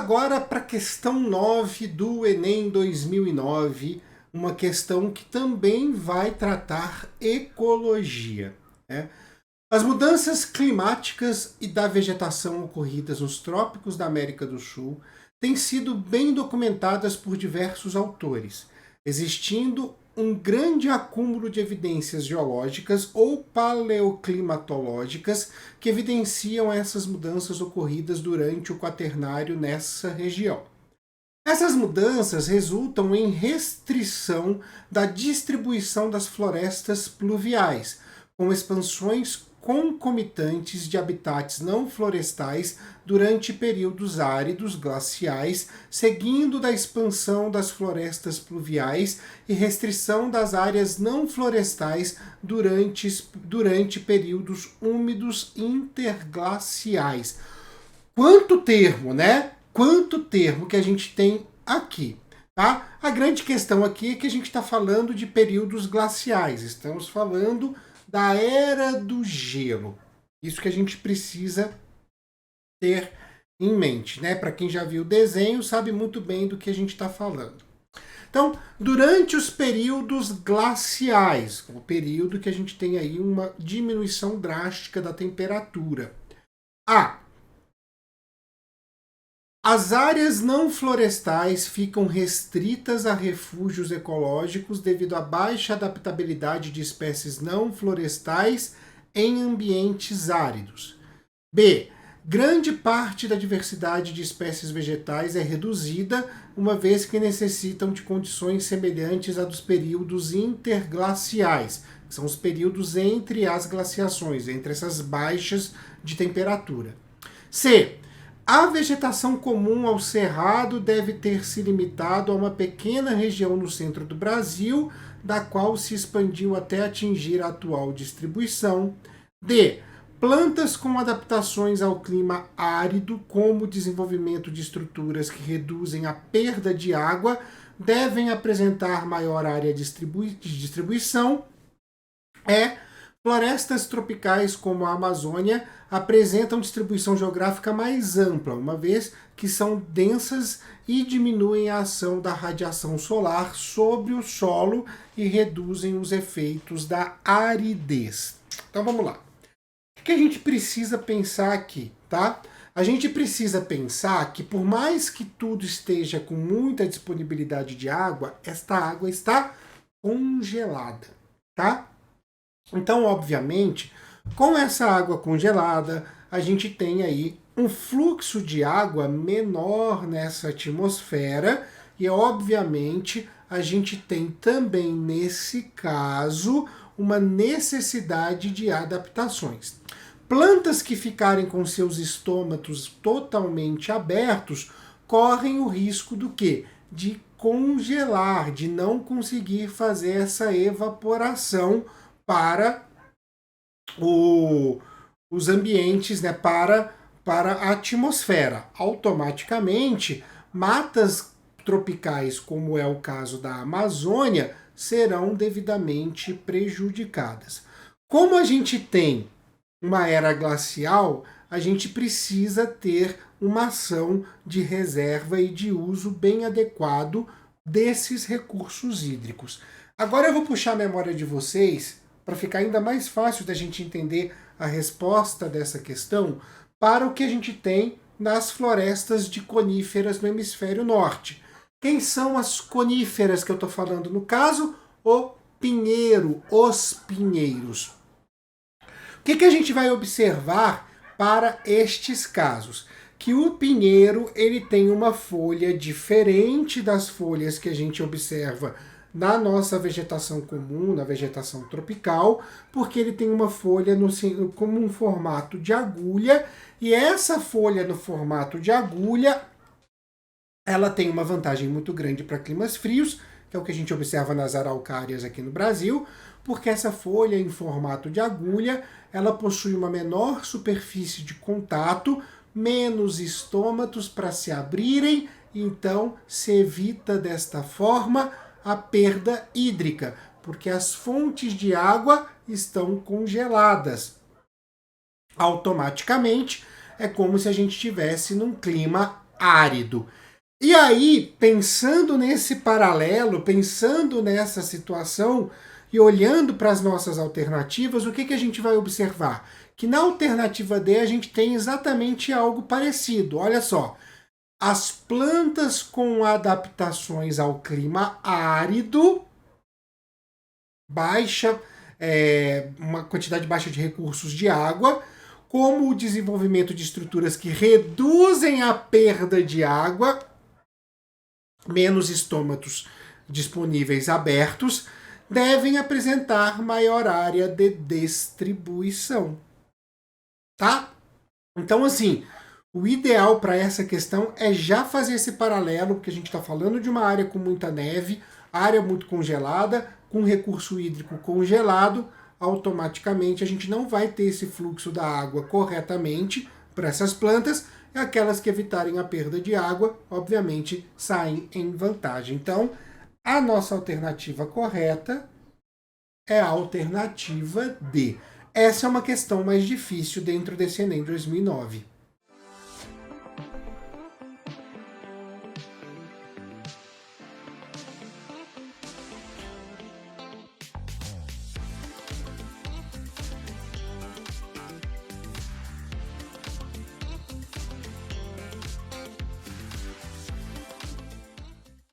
agora para a questão 9 do Enem 2009, uma questão que também vai tratar ecologia, né? As mudanças climáticas e da vegetação ocorridas nos trópicos da América do Sul têm sido bem documentadas por diversos autores, existindo um grande acúmulo de evidências geológicas ou paleoclimatológicas que evidenciam essas mudanças ocorridas durante o Quaternário nessa região. Essas mudanças resultam em restrição da distribuição das florestas pluviais, com expansões concomitantes de habitats não florestais durante períodos áridos glaciais, seguindo da expansão das florestas pluviais e restrição das áreas não florestais durante períodos úmidos interglaciais. Quanto termo, né? Quanto termo que a gente tem aqui. Tá? A grande questão aqui é que a gente está falando de períodos glaciais, estamos falando da Era do Gelo. Isso que a gente precisa ter em mente, né? Para quem já viu o desenho, sabe muito bem do que a gente está falando. Então, durante os períodos glaciais, o período que a gente tem aí uma diminuição drástica da temperatura. As áreas não florestais ficam restritas a refúgios ecológicos devido à baixa adaptabilidade de espécies não florestais em ambientes áridos. B. Grande parte da diversidade de espécies vegetais é reduzida, uma vez que necessitam de condições semelhantes à dos períodos interglaciais, que são os períodos entre as glaciações, entre essas baixas de temperatura. C. A vegetação comum ao cerrado deve ter se limitado a uma pequena região no centro do Brasil, da qual se expandiu até atingir a atual distribuição. D. Plantas com adaptações ao clima árido, como o desenvolvimento de estruturas que reduzem a perda de água, devem apresentar maior área de distribuição. Florestas tropicais como a Amazônia apresentam distribuição geográfica mais ampla, uma vez que são densas e diminuem a ação da radiação solar sobre o solo e reduzem os efeitos da aridez. Então vamos lá. O que a gente precisa pensar aqui, tá? A gente precisa pensar que por mais que tudo esteja com muita disponibilidade de água, esta água está congelada, tá? Então, obviamente, com essa água congelada, a gente tem aí um fluxo de água menor nessa atmosfera e, obviamente, a gente tem também, nesse caso, uma necessidade de adaptações. Plantas que ficarem com seus estômatos totalmente abertos correm o risco do quê? De congelar, de não conseguir fazer essa evaporação para os ambientes, né, para a atmosfera. Automaticamente, matas tropicais, como é o caso da Amazônia, serão devidamente prejudicadas. Como a gente tem uma era glacial, a gente precisa ter uma ação de reserva e de uso bem adequado desses recursos hídricos. Agora eu vou puxar a memória de vocês para ficar ainda mais fácil da gente entender a resposta dessa questão para o que a gente tem nas florestas de coníferas no hemisfério norte. Quem são as coníferas que eu estou falando? No caso, o pinheiro, os pinheiros. O que a gente vai observar para estes casos? Que o pinheiro ele tem uma folha diferente das folhas que a gente observa na nossa vegetação comum, na vegetação tropical, porque ele tem uma folha como um formato de agulha, e essa folha no formato de agulha, ela tem uma vantagem muito grande para climas frios, que é o que a gente observa nas araucárias aqui no Brasil, porque essa folha em formato de agulha, ela possui uma menor superfície de contato, menos estômatos para se abrirem, então se evita desta forma a perda hídrica, porque as fontes de água estão congeladas. Automaticamente, é como se a gente estivesse num clima árido. E aí, pensando nesse paralelo, pensando nessa situação e olhando para as nossas alternativas, o que, que a gente vai observar? Que na alternativa D a gente tem exatamente algo parecido. Olha só, as plantas com adaptações ao clima árido, baixa, uma quantidade baixa de recursos de água, como o desenvolvimento de estruturas que reduzem a perda de água, menos estômatos disponíveis abertos, devem apresentar maior área de distribuição. Tá? Então, assim, o ideal para essa questão é já fazer esse paralelo, porque a gente está falando de uma área com muita neve, área muito congelada, com recurso hídrico congelado, automaticamente a gente não vai ter esse fluxo da água corretamente para essas plantas, e aquelas que evitarem a perda de água, obviamente, saem em vantagem. Então, a nossa alternativa correta é a alternativa D. Essa é uma questão mais difícil dentro desse Enem 2009.